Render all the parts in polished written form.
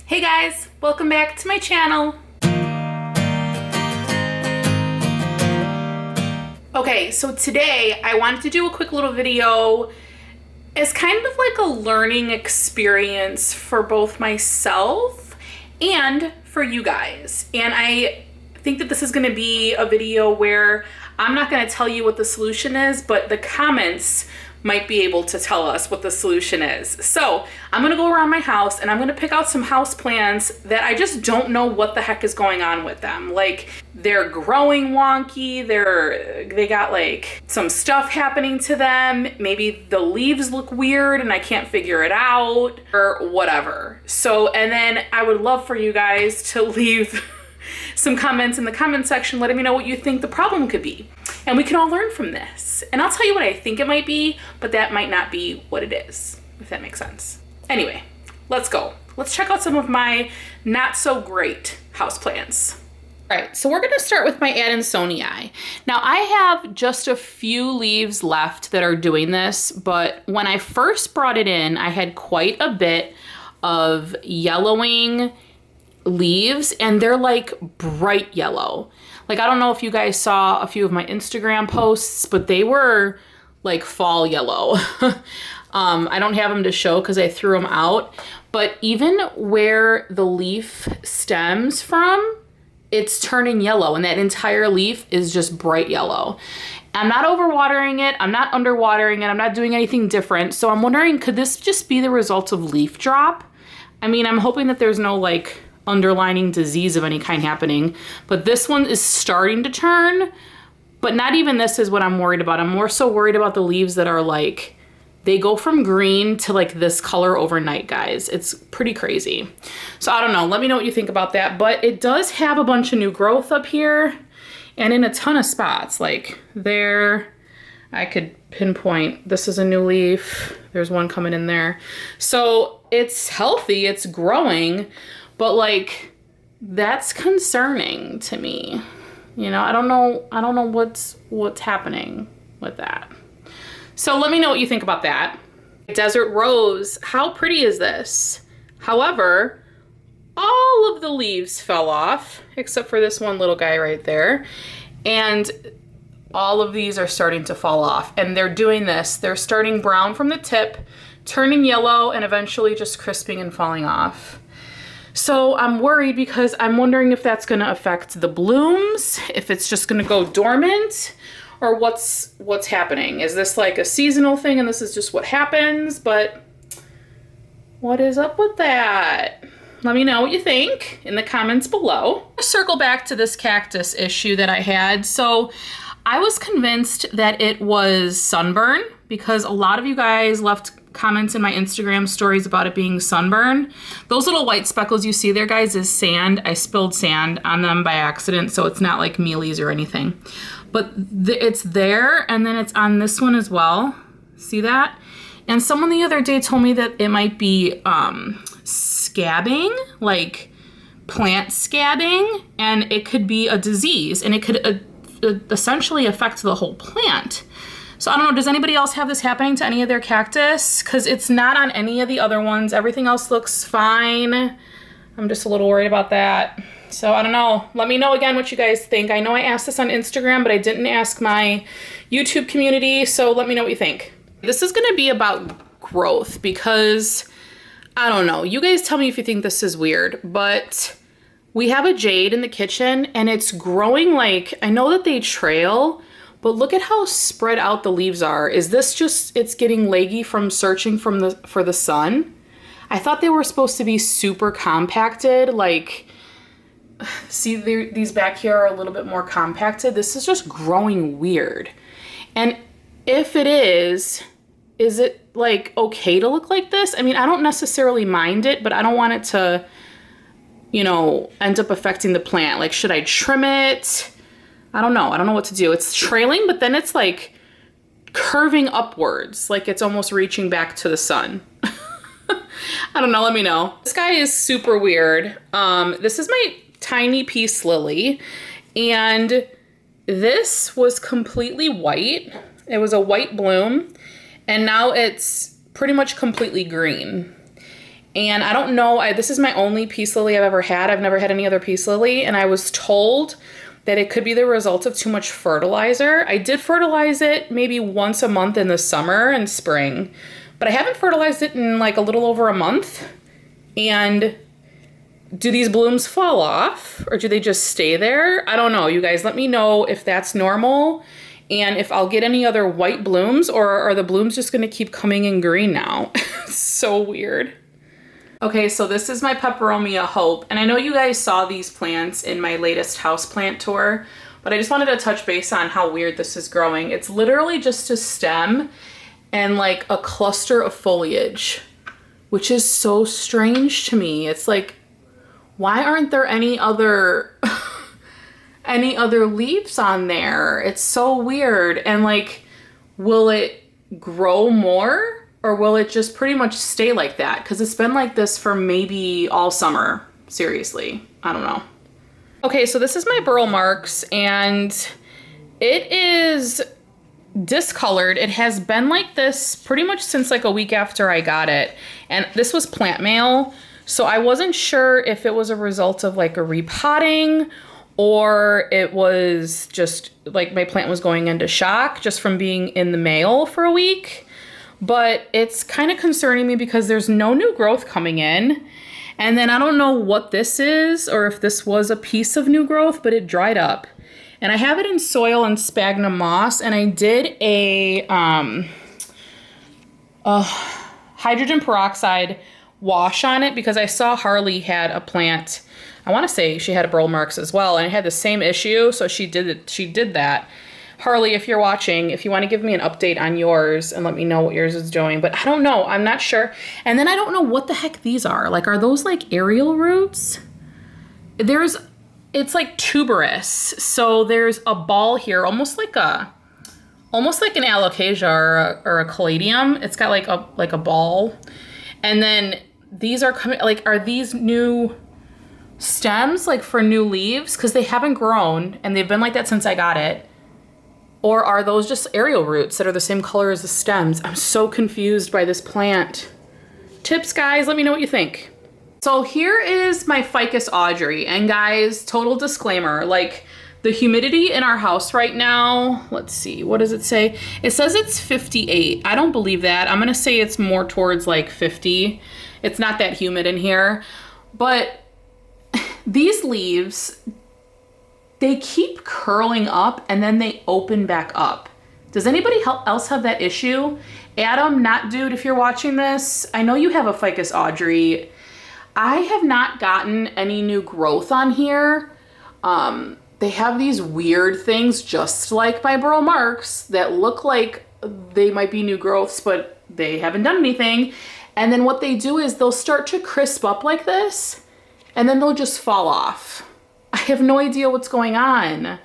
Hey guys, welcome back to my channel. Okay, so today I wanted to do a quick little video as kind of like a learning experience for both myself and for you guys. And I think that this is gonna be a video where I'm not gonna tell you what the solution is, but the comments might be able to tell us what the solution is. So I'm gonna go around my house and I'm gonna pick out some house plants that I just don't know what the heck is going on with them. Like, they're growing wonky, they got like some stuff happening to them. Maybe the leaves look weird and I can't figure it out or whatever. So, and then I would love for you guys to leave some comments in the comment section letting me know what you think the problem could be. And we can all learn from this. And I'll tell you what I think it might be, but that might not be what it is, if that makes sense. Anyway, let's go. Let's check out some of my not so great houseplants. All right, so we're gonna start with my Adansonii. Now I have just a few leaves left that are doing this, but when I first brought it in, I had quite a bit of yellowing leaves and they're like bright yellow. Like, I don't know if you guys saw a few of my Instagram posts, but they were like fall yellow. I don't have them to show because I threw them out, but even where the leaf stems from, it's turning yellow and that entire leaf is just bright yellow. I'm not overwatering it. I'm not underwatering it. I'm not doing anything different. So I'm wondering, could this just be the result of leaf drop? I mean, I'm hoping that there's no like underlining disease of any kind happening, but this one is starting to turn, but not even this is what I'm worried about. I'm more so worried about the leaves that are like, they go from green to like this color overnight, guys. It's pretty crazy. So I don't know, let me know what you think about that, but it does have a bunch of new growth up here and in a ton of spots. Like there, I could pinpoint, this is a new leaf. There's one coming in there. So it's healthy, it's growing, but like, that's concerning to me. You know, I don't know what's happening with that. So let me know what you think about that. Desert rose, how pretty is this? However, all of the leaves fell off, except for this one little guy right there. And all of these are starting to fall off. And they're doing this, they're starting brown from the tip, turning yellow, and eventually just crisping and falling off. So I'm worried because I'm wondering if that's gonna affect the blooms, if it's just gonna go dormant, or what's happening. Is this like a seasonal thing and this is just what happens? But what is up with that? Let me know what you think in the comments below. I'll circle back to this cactus issue that I had. So I was convinced that it was sunburn because a lot of you guys left comments in my Instagram stories about it being sunburn. Those little white speckles you see there, guys, is sand. I spilled sand on them by accident, so it's not like mealies or anything. But it's there, and then it's on this one as well. See that? And someone the other day told me that it might be scabbing, like plant scabbing, and it could be a disease, and it could essentially affect the whole plant. So I don't know, does anybody else have this happening to any of their cactus? Because it's not on any of the other ones. Everything else looks fine. I'm just a little worried about that. So I don't know. Let me know again what you guys think. I know I asked this on Instagram, but I didn't ask my YouTube community. So let me know what you think. This is gonna be about growth because, I don't know, you guys tell me if you think this is weird, but we have a jade in the kitchen and it's growing like, I know that they trail, but look at how spread out the leaves are. Is this just, it's getting leggy from searching for the sun? I thought they were supposed to be super compacted. Like, see, these back here are a little bit more compacted. This is just growing weird. And if it is it like okay to look like this? I mean, I don't necessarily mind it, but I don't want it to, you know, end up affecting the plant. Like, should I trim it? I don't know what to do. It's trailing, but then it's like curving upwards, like it's almost reaching back to the sun. I don't know, let me know. This guy is super weird. This is my tiny peace lily, and this was completely white. It was a white bloom, and now it's pretty much completely green. And I don't know, this is my only peace lily I've ever had. I've never had any other peace lily. And I was told that it could be the result of too much fertilizer. I did fertilize it maybe once a month in the summer and spring, but I haven't fertilized it in like a little over a month. And do these blooms fall off or do they just stay there? I don't know. You guys let me know if that's normal and if I'll get any other white blooms, or are the blooms just going to keep coming in green now? It's so weird. Okay, so this is my Peperomia Hope, and I know you guys saw these plants in my latest houseplant tour, but I just wanted to touch base on how weird this is growing. It's literally just a stem and like a cluster of foliage, which is so strange to me. It's like, why aren't there any other any other leaves on there? It's so weird. And like, will it grow more? Or will it just pretty much stay like that? Because it's been like this for maybe all summer. Seriously, I don't know. Okay, so this is my Burle Marx, and it is discolored. It has been like this pretty much since like a week after I got it. And this was plant mail, so I wasn't sure if it was a result of like a repotting or it was just like my plant was going into shock just from being in the mail for a week. But it's kind of concerning me because there's no new growth coming in. And then I don't know what this is or if this was a piece of new growth, but it dried up. And I have it in soil and sphagnum moss, and I did a hydrogen peroxide wash on it because I saw Harley had a plant. I want to say she had a Burle Marx as well, and it had the same issue, so she did that. Harley, if you're watching, if you want to give me an update on yours and let me know what yours is doing. But I don't know. I'm not sure. And then I don't know what the heck these are. Like, are those like aerial roots? It's like tuberous. So there's a ball here, almost like an alocasia or a caladium. It's got like a ball. And then these are coming, like, are these new stems like for new leaves? Because they haven't grown and they've been like that since I got it. Or are those just aerial roots that are the same color as the stems? I'm so confused by this plant. Tips, guys, let me know what you think. So here is my Ficus Audrey. And guys, total disclaimer, like the humidity in our house right now, let's see, what does it say? It says it's 58. I don't believe that. I'm gonna say it's more towards like 50. It's not that humid in here. But these leaves, they keep curling up and then they open back up. Does anybody else have that issue? Adam, not dude, if you're watching this, I know you have a Ficus Audrey. I have not gotten any new growth on here. They have these weird things just like my Burle Marx that look like they might be new growths, but they haven't done anything. And then what they do is they'll start to crisp up like this and then they'll just fall off. I have no idea what's going on.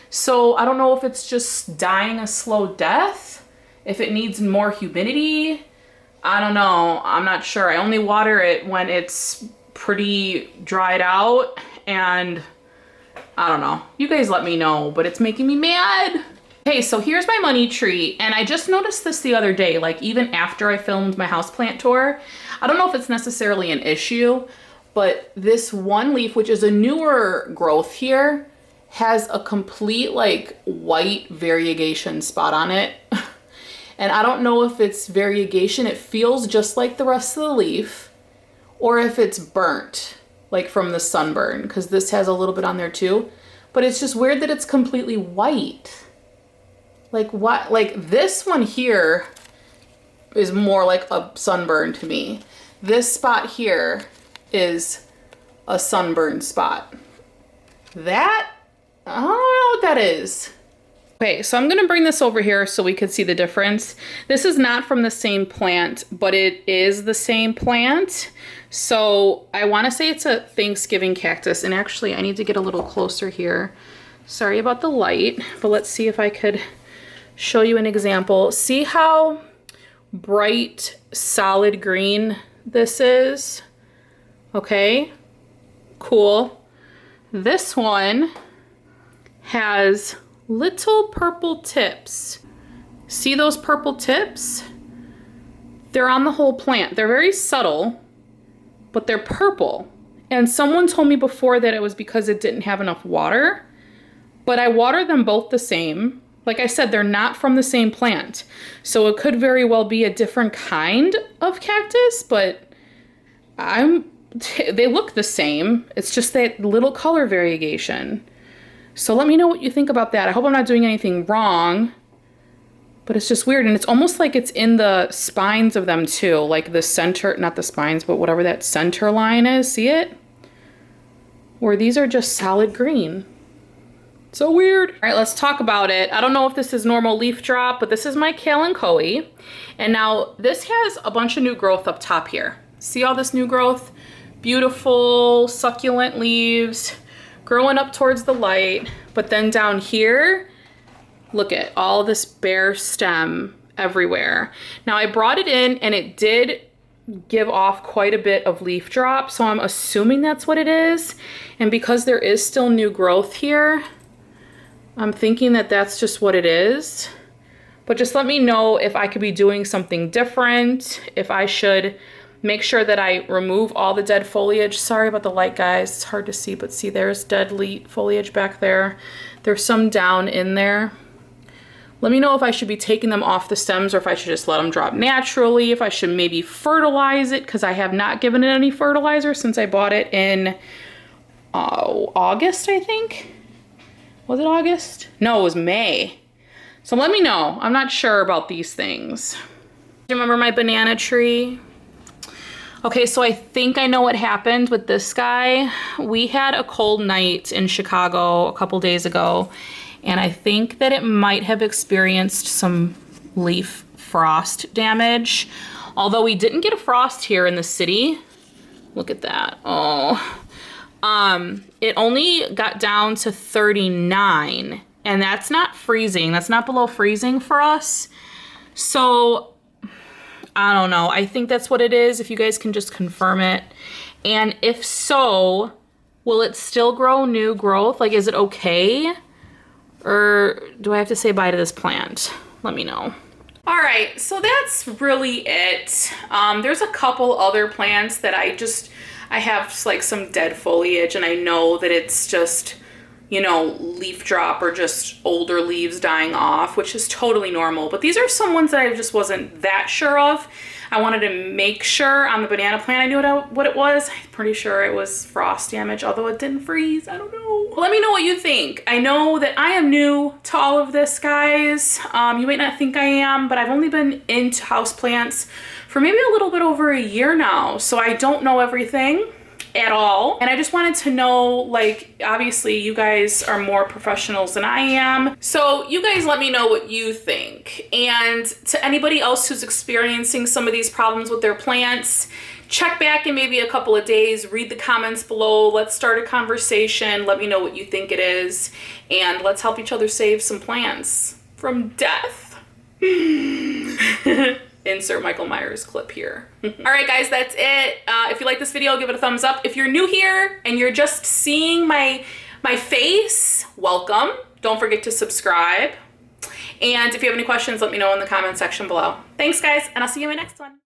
So I don't know if it's just dying a slow death, if it needs more humidity. I don't know. I'm not sure. I only water it when it's pretty dried out, and I don't know. You guys let me know, but it's making me mad. Okay, so here's my money tree, and I just noticed this the other day, like even after I filmed my houseplant tour. I don't know if it's necessarily an issue, but this one leaf, which is a newer growth here, has a complete like white variegation spot on it. And I don't know if it's variegation, it feels just like the rest of the leaf, or if it's burnt, like from the sunburn, because this has a little bit on there too. But it's just weird that it's completely white. Like what? Like this one here is more like a sunburn to me. This spot here is a sunburned spot. That, I don't know what that is. Okay, so I'm gonna bring this over here so we could see the difference. This is not from the same plant, but it is the same plant. So I wanna say it's a Thanksgiving cactus, and actually I need to get a little closer here. Sorry about the light, but let's see if I could show you an example. See how bright, solid green this is? Okay, cool. This one has little purple tips. See those purple tips? They're on the whole plant. They're very subtle, but they're purple. And someone told me before that it was because it didn't have enough water, but I water them both the same. Like I said, they're not from the same plant. So it could very well be a different kind of cactus, but they look the same. It's just that little color variegation. So let me know what you think about that. I hope I'm not doing anything wrong, but it's just weird. And it's almost like it's in the spines of them too, like the center, not the spines, but whatever that center line is. See it? Where these are just solid green. So weird. All right, let's talk about it. I don't know if this is normal leaf drop, but this is my Kalyani. And now this has a bunch of new growth up top here. See all this new growth? Beautiful, succulent leaves growing up towards the light. But then down here, look at all this bare stem everywhere. Now I brought it in and it did give off quite a bit of leaf drop. So I'm assuming that's what it is. And because there is still new growth here, I'm thinking that that's just what it is. But just let me know if I could be doing something different, if I should make sure that I remove all the dead foliage. Sorry about the light, guys. It's hard to see, but see, there's dead foliage back there. There's some down in there. Let me know if I should be taking them off the stems or if I should just let them drop naturally, if I should maybe fertilize it, because I have not given it any fertilizer since I bought it in August, I think. Was it August? No, it was May. So let me know. I'm not sure about these things. Remember my banana tree? Okay, so I think I know what happened with this guy. We had a cold night in Chicago a couple days ago, and I think that it might have experienced some leaf frost damage. Although we didn't get a frost here in the city. Look at that. Oh. It only got down to 39, and that's not freezing. That's not below freezing for us. So I don't know. I think that's what it is. If you guys can just confirm it. And if so, will it still grow new growth? Like, is it okay? Or do I have to say bye to this plant? Let me know. All right, so that's really it. There's a couple other plants that I have like some dead foliage, and I know that it's just, you know, leaf drop or just older leaves dying off, which is totally normal. But these are some ones that I just wasn't that sure of. I wanted to make sure on the banana plant I knew what it was. I'm pretty sure it was frost damage, although it didn't freeze. I don't know. Let me know what you think. I know that I am new to all of this, guys. You might not think I am, but I've only been into houseplants for maybe a little bit over a year now. So I don't know everything at all. And I just wanted to know, like, obviously you guys are more professionals than I am. So you guys let me know what you think. And to anybody else who's experiencing some of these problems with their plants, check back in maybe a couple of days, read the comments below. Let's start a conversation. Let me know what you think it is. And let's help each other save some plants from death. Insert Michael Myers clip here. All right, guys, that's it. If you like this video, give it a thumbs up. If you're new here and you're just seeing my face, welcome. Don't forget to subscribe. And if you have any questions, let me know in the comment section below. Thanks, guys, and I'll see you in my next one.